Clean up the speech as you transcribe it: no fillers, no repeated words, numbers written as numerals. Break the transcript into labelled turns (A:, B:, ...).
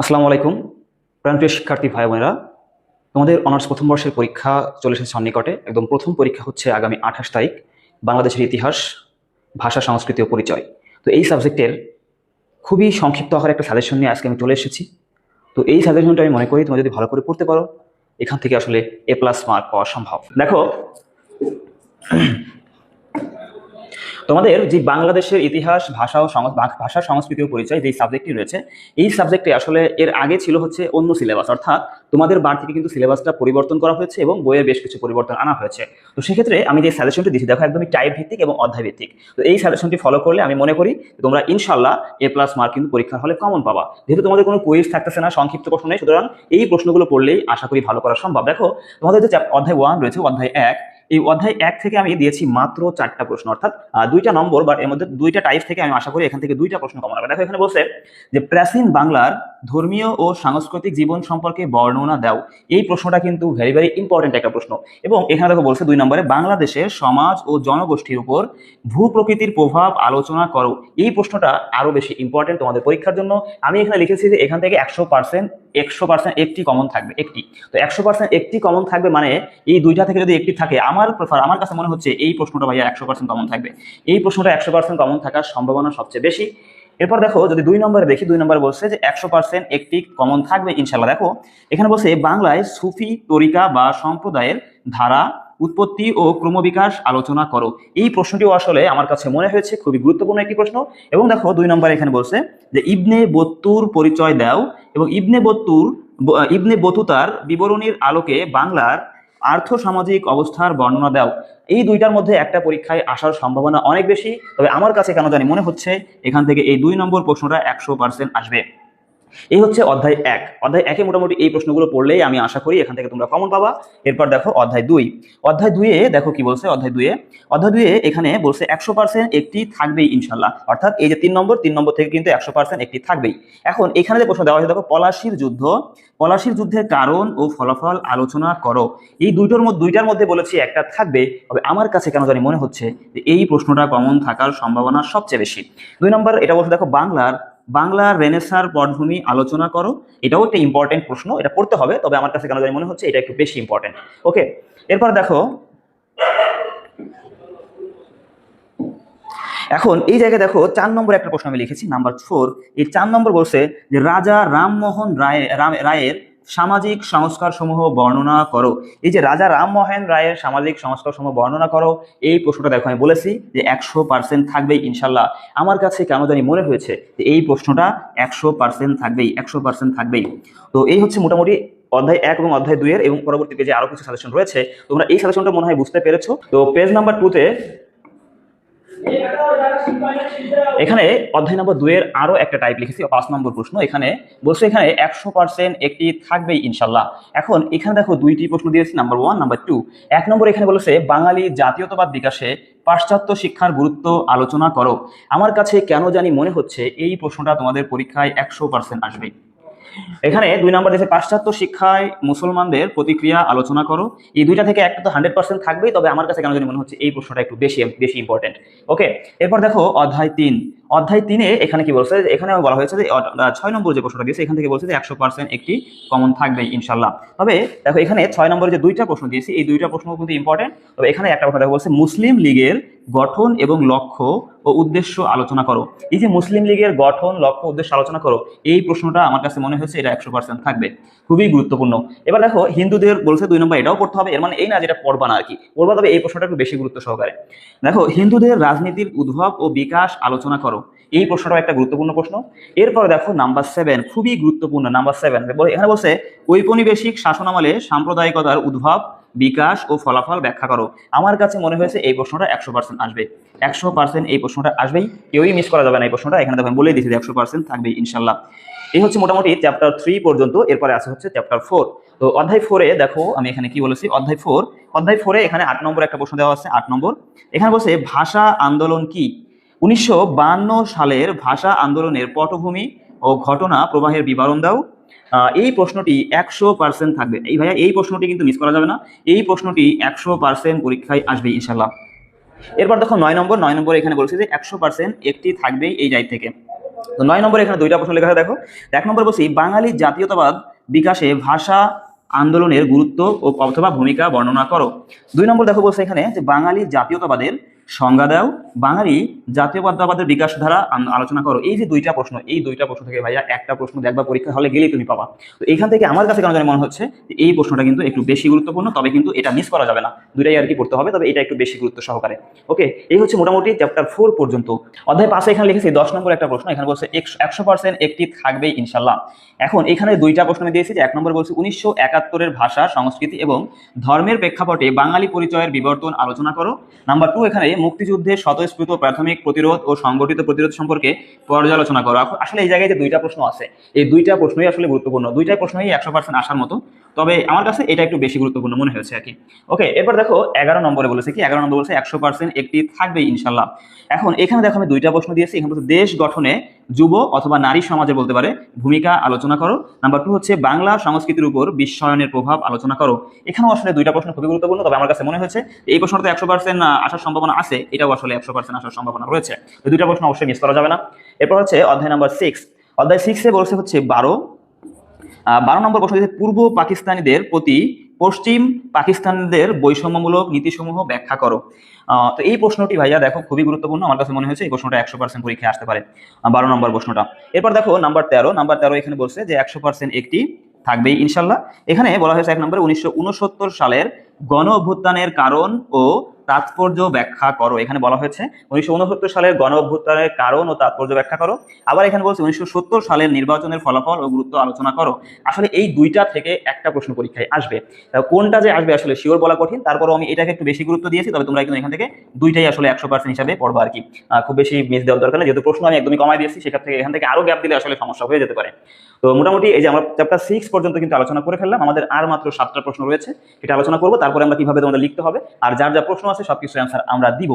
A: আসসালামু আলাইকুম প্রাণপ্রিয় শিক্ষার্থী ভাই বোনেরা। তোমাদের অনার্স প্রথম বর্ষের পরীক্ষা চলে এসেছে সন্নিকটে। একদম প্রথম পরীক্ষা হচ্ছে আগামী 28 তারিখ, বাংলাদেশের ইতিহাস, ভাষা, সংস্কৃতি ও পরিচয়। তো এই সাবজেক্টের খুবই সংক্ষিপ্ত আকারে একটা সাজেশন নিয়ে আজকে আমি চলে এসেছি। তো এই সাজেশনটা আমি মনে করি তোমরা যদি ভালো করে পড়তে পারো, এখান থেকে আসলে A+ মার্ক পাওয়া সম্ভব। দেখো, তোমাদের যে বাংলাদেশের ইতিহাস, ভাষা, সংস্কৃতি ও পরিচয় যে সাবজেক্টটি রয়েছে, এই সাবজেক্টে আসলে এর আগে ছিল হচ্ছে অন্য সিলেবাস, অর্থাৎ তোমাদের বার থেকে কিন্তু সিলেবাসটা পরিবর্তন করা হয়েছে এবং বইয়ের বেশ কিছু পরিবর্তন আনা হয়েছে। তো সেক্ষেত্রে আমি যে সাজেশনটি দিচ্ছি, দেখো একদমই টাইপ ভিত্তিক এবং অধ্যায় ভিত্তিক। তো এই সাজেশনটি ফলো করলে আমি মনে করি তোমরা ইনশাল্লাহ A+ মার্ক কিন্তু পরীক্ষার হলে কমন পাবা। যেহেতু তোমাদের কোনো কুইজ থাকতেছে না, সংক্ষিপ্ত প্রশ্ন নেই, সুতরাং এই প্রশ্নগুলো পড়লেই আশা করি ভালো করা সম্ভব। দেখো, তোমাদের যে অধ্যায় 1 রয়েছে, অধ্যায় 1, এই অধ্যায় 1 থেকে আমি দিয়েছি মাত্র 4টা প্রশ্ন, অর্থাৎ 2টা নম্বর, বা এর মধ্যে 2টা টাইপ থেকে আমি আশা করি এখান থেকে 2টা প্রশ্ন কমন হবে। দেখো, এখানে বলছে যে প্রাচীন বাংলার ধর্মীয় ও সাংস্কৃতিক জীবন সম্পর্কে বর্ণনা দাও। এই প্রশ্নটা কিন্তু ভেরি ভেরি ইম্পর্টেন্ট একটা প্রশ্ন। এবং এখানে দেখো বলছে 2 নম্বরে বাংলাদেশের সমাজ ও জনগোষ্ঠীর উপর ভূপ্রকৃতির প্রভাব আলোচনা করো। এই প্রশ্নটা আরো বেশি ইম্পর্টেন্ট তোমাদের পরীক্ষার জন্য। আমি এখানে লিখেছি যে এখান থেকে 100% একটি কমন থাকবে, একটি। তো 100% একটি কমন থাকবে, মানে এই 2টা থেকে যদি একটি থাকে, আমার কাছে মনে হচ্ছে এই প্রশ্নটা ভাইয়া 100% কমন থাকবে। এই প্রশ্নটা 100% কমন থাকার সম্ভাবনা সবচেয়ে বেশি। এরপর দেখো, যদি 2 নম্বরে দেখি, 2 নম্বরে বলছে যে 100% একটি কমন থাকবে ইনশাল্লাহ। দেখো, এখানে বলছে বাংলায় সুফি তরিকা বা সম্প্রদায়ের ধারা, উৎপত্তি ও ক্রমবিকাশ আলোচনা করো। এই প্রশ্নটিও আসলে আমার কাছে মনে হয়েছে খুবই গুরুত্বপূর্ণ একটি প্রশ্ন। এবং দেখো 2 নম্বরে এখানে বলছে যে ইবনে বত্তুর পরিচয় দাও, এবং ইবনে বতুতার বিবরণীর আলোকে বাংলার আর্থ সামাজিক অবস্থার বর্ণনা দাও। এই 2টার মধ্যে একটা পরীক্ষায় আসার সম্ভাবনা অনেক বেশি, তবে আমার কাছে কেন জানি মনে হচ্ছে এখান থেকে এই 2 নম্বর প্রশ্নটা 100% আসবে। এই হচ্ছে অধ্যায় 1। অধ্যায় 1-এ মোটামুটি এই প্রশ্নগুলো পড়লেই আমি আশা করি এখান থেকে তোমরা কমন পাবা। এরপর দেখো অধ্যায় 2। অধ্যায় 2-এ দেখো কি বলছে। অধ্যায় 2-এ এখানে বলছে 100% একটি থাকবেই ইনশাল্লাহ, অর্থাৎ এই যে 3 নম্বর থেকে কিন্তু 100% একটি থাকবেই। এখন এখানে যে প্রশ্ন দেওয়া হয়েছে, দেখো পলাশির যুদ্ধের কারণ ও ফলাফল আলোচনা করো। এই 2টার মধ্যে বলেছি একটা থাকবে, তবে আমার কাছে কেন জানি মনে হচ্ছে যে এই প্রশ্নটা কমন থাকার সম্ভাবনা সবচেয়ে বেশি। 2 নম্বর এটা বলছে, দেখো বাংলার রেনেসার পটভূমি আলোচনা করো। এটাও একটা ইম্পর্টেন্ট প্রশ্ন, এটা পড়তে হবে, তবে আমার কাছে কেন জানি মনে হচ্ছে এটা একটু বেশি ইম্পর্টেন্ট। ওকে, এরপর দেখো, এখন এই জায়গায় দেখো 4 নম্বর একটা প্রশ্ন আমি লিখেছি, নাম্বার 4। এই 4 নম্বর বলছে যে রাজা রামমোহন রায়ের সামাজিক সংস্কার সমূহ বর্ণনা করো। এই যে রাজা রামমোহন রায়ের সামাজিক সংস্কার সমূহ বর্ণনা করো, এই প্রশ্নটা দেখো আমি বলেছি যে 100% থাকবেই ইনশাল্লাহ। আমার কাছে কেন জানি মনে হয়েছে যে এই প্রশ্নটা 100% থাকবেই, 100% থাকবেই। তো এই হচ্ছে মোটামুটি অধ্যায় 1 এবং অধ্যায় 2 এর, এবং পরবর্তী পেজে আরো কিছু সাজেশন রয়েছে। তোমরা এই সাজেশনটা মনে হয় বুঝতে পেরেছো। তো পেজ নাম্বার 2-তে এখানে অধ্যায় নম্বর 2 এর আরো একটা টাইপ লিখেছি, 5 নম্বর প্রশ্ন। এখানে বলছে এখানে 100% একটি থাকবেই ইনশাল্লাহ। এখন এখানে দেখো 2টি প্রশ্ন দিয়েছি, নাম্বার 1, নাম্বার 2। 1 নম্বর এখানে বলেছে বাঙালি জাতীয়তাবাদ বিকাশে পাশ্চাত্য শিক্ষার গুরুত্ব আলোচনা করো। আমার কাছে কেন জানি মনে হচ্ছে এই প্রশ্নটা তোমাদের পরীক্ষায় 100% আসবে। এখানে 2 নম্বর দিয়েছে পাশ্চাত্য শিক্ষায় মুসলমানদের প্রতিক্রিয়া আলোচনা করো। এই 2টা থেকে একটা তো 100% থাকবেই, তবে আমার কাছে কেন জানি মনে হচ্ছে এই প্রশ্নটা একটু বেশি ইম্পর্টেন্ট। ওকে, এরপর দেখো অধ্যায় 3। অধ্যায় 3-এ এখানে কি বলছে, এখানে বলা হয়েছে যে 6 নম্বর যে প্রশ্নটা দিয়েছে, এখান থেকে বলছে যে 100% একটি কমন থাকবেই ইনশাল্লাহ। তবে দেখো এখানে 6 নম্বরে যে 2টা প্রশ্ন দিয়েছি, এই 2টা প্রশ্ন কিন্তু ইম্পর্টেন্ট। তবে এখানে একটা কথা দেখো বলছে মুসলিম লীগের গঠন এবং লক্ষ্য ও উদ্দেশ্য আলোচনা করো। এই যে মুসলিম লীগের গঠন, লক্ষ্য, উদ্দেশ্য আলোচনা করো, এই প্রশ্নটা আমার কাছে মনে হচ্ছে এটা 100% থাকবে, খুবই গুরুত্বপূর্ণ। এবার দেখো হিন্দুদের বলছে 2 নম্বর, এটাও পড়তে হবে। এর মানে এই না যেটা পড়বা না আর কি, পড়বা, তবে এই প্রশ্নটা একটু বেশি গুরুত্ব সহকারে। দেখো হিন্দুদের রাজনীতির উদ্ভব ও বিকাশ আলোচনা করো। এই প্রশ্নটাও একটা গুরুত্বপূর্ণ প্রশ্ন। এরপর দেখো নাম্বার 7, খুবই গুরুত্বপূর্ণ নাম্বার 7। এখানে বলছে ঔপনিবেশিক শাসনামলে সাম্প্রদায়িকতার উদ্ভব, বিকাশ ও ফলাফল ব্যাখ্যা করো। আমার কাছে মনে হয়েছে এই প্রশ্নটা 100% আসবে, 100% এই প্রশ্নটা আসবেই, কেউই মিস করা যাবে না এই প্রশ্নটা। এখানে দেখো বলে দিয়েছি যে 100% থাকবেই ইনশাল্লাহ। এই হচ্ছে মোটামুটি চ্যাপ্টার 3 পর্যন্ত। এরপরে আছে হচ্ছে চ্যাপ্টার 4। তো অধ্যায় 4-এ দেখো আমি এখানে কি বলেছি, অধ্যায় 4-এ এখানে 8 নম্বর একটা প্রশ্ন দেওয়া আছে, 8 নম্বর। এখানে বলছে ভাষা আন্দোলন কি। 1952 সালের ভাষা আন্দোলনের পটভূমি ও ঘটনা প্রবাহের বিবরণ দাও। এই প্রশ্নটি 100% থাকবে। এই ভাইয়া এই প্রশ্নটি কিন্তু মিস করা যাবে না, এই প্রশ্নটি 100% পরীক্ষায় আসবে ইনশাল্লাহ। এরপর দেখো 9 নম্বর এখানে বলছে যে 100% একটি থাকবেই এই জায়গা থেকে। তো 9 নম্বরে এখানে দুইটা প্রশ্ন লেখা আছে দেখো। 1 নম্বর বলছি বাঙালি জাতীয়তাবাদ বিকাশে ভাষা আন্দোলনের গুরুত্ব ও অথবা ভূমিকা বর্ণনা করো। 2 নম্বর দেখো বলছে এখানে যে বাঙালি জাতীয়তাবাদের সংজ্ঞা দাও, বাঙালি জাতীয়তাবাদের বিকাশ ধারা আলোচনা করো। এই যে দুইটা প্রশ্ন, এই দুইটা প্রশ্ন থেকে ভাইয়া একটা প্রশ্ন দেখবা পরীক্ষা হলে গেলেই তুমি পাবা। তো এখান থেকে আমার কাছে কেন জানি মনে হচ্ছে যে এই প্রশ্নটা কিন্তু একটু বেশি গুরুত্বপূর্ণ, তবে কিন্তু এটা মিস করা যাবে না, দুইটাই আর কি পড়তে হবে, তবে এটা একটু বেশি গুরুত্ব সহকারে। ওকে, এই হচ্ছে মোটামুটি চ্যাপ্টার 4 পর্যন্ত। অধ্যায় 5 এখানে লিখেছি 10 নম্বর একটা প্রশ্ন, এখানে বলছে 100% একটি থাকবেই ইনশাল্লাহ। এখন এখানে দুইটা প্রশ্ন আমি দিয়েছি, যে 1 নম্বর বলছে 1971 ভাষা সংস্কৃতি এবং ধর্মের প্রেক্ষাপটে বাঙালি পরিচয়ের বিবর্তন আলোচনা করো। নাম্বার 2 এখানে মুক্তিযুদ্ধের স্বতঃস্ফূর্ত প্রাথমিক প্রতিরোধ ও সংগঠিত প্রতিরোধ সম্পর্কে পর্যালোচনা করো। আসলে এই জায়গায় যে দুইটা প্রশ্ন আছে, এই দুইটা প্রশ্নই আসলে গুরুত্বপূর্ণ, দুইটাই প্রশ্নই 100% আসার মতো, তবে আমার কাছে এটা একটু বেশি গুরুত্বপূর্ণ মনে হয়েছে আর কি। ওকে, এরপর দেখো 11 নম্বরে বলেছে কি, 11 নম্বর বলছে 100% একটি থাকবেই ইনশাল্লাহ। এখন এখানে দেখো আমি দুইটা প্রশ্ন দিয়েছি, এখানে বলছে দেশ গঠনে যুব অথবা নারী সমাজে বলতে পারে ভূমিকা আলোচনা করো। নাম্বার 2 হচ্ছে বাংলা সংস্কৃতির উপর বিশ্বায়নের প্রভাব আলোচনা করো। এখানেও আসলে দুইটা প্রশ্ন খুবই গুরুত্বপূর্ণ, তবে আমার কাছে মনে হয়েছে এই প্রশ্নটা 100% আসার সম্ভাবনা আছে, এটাও আসলে 100% আসার সম্ভাবনা রয়েছে। এই দুইটা প্রশ্ন অবশ্যই মিস করা যাবে না। এরপর হচ্ছে অধ্যায় নাম্বার 6। অধ্যায় 6 এ বলছে হচ্ছে 12 নম্বর প্রশ্ন হচ্ছে পূর্ব পাকিস্তানিদের প্রতি পশ্চিম পাকিস্তানিদের বৈষম্যমূলক নীতিসমূহ ব্যাখ্যা করো। তো এই প্রশ্নটি ভাইয়া দেখো খুবই গুরুত্বপূর্ণ, আমার কাছে মনে হয়েছে এই প্রশ্নটা 100% পরীক্ষায় আসতে পারে, 12 নম্বর প্রশ্নটা। এরপর দেখো নাম্বার 13 এখানে বলছে যে 100% একটি থাকবেই ইনশাল্লাহ। এখানে বলা হয়েছে 1 নম্বরে 1969 সালের গণ অভ্যুত্থানের কারণ ও তাৎপর্য ব্যাখ্যা করো। এখানে বলা হয়েছে 1969 সালের গণ অভ্যুত্থানের কারণ ও তাৎপর্য ব্যাখ্যা করো। আবার এখানে বলছে 1970 সালের নির্বাচনের ফলাফল ও গুরুত্ব আলোচনা করো। আসলে এই দুইটা থেকে একটা প্রশ্ন পরীক্ষায় আসবে, কোনটা যে আসবে আসলে শিওর বলা কঠিন, তারপরও আমি এটাকে একটু বেশি গুরুত্ব দিয়েছি, তবে তোমরা কিন্তু এখান থেকে দুইটাই আসলে 100% হিসাবে পড়বা আর কি। খুব বেশি মিস দেওয়ার দরকার নেই, যেহেতু প্রশ্ন আমি একদমই কমাই দিয়েছি, সেখান থেকে এখান থেকে আরো গ্যাপ দিলে আসলে সমস্যা হয়ে যেতে পারে। তো মোটামুটি এই যে আমরা চ্যাপ্টার 6 পর্যন্ত কিন্তু আলোচনা করে ফেললাম, আমাদের আর মাত্র 7টা প্রশ্ন রয়েছে, এটা আলোচনা করবো, তারপরে আমরা কিভাবে তোমাদের লিখতে হবে আর যার যা প্রশ্ন আছে সবকিছু অ্যান্সার আমরা দিব।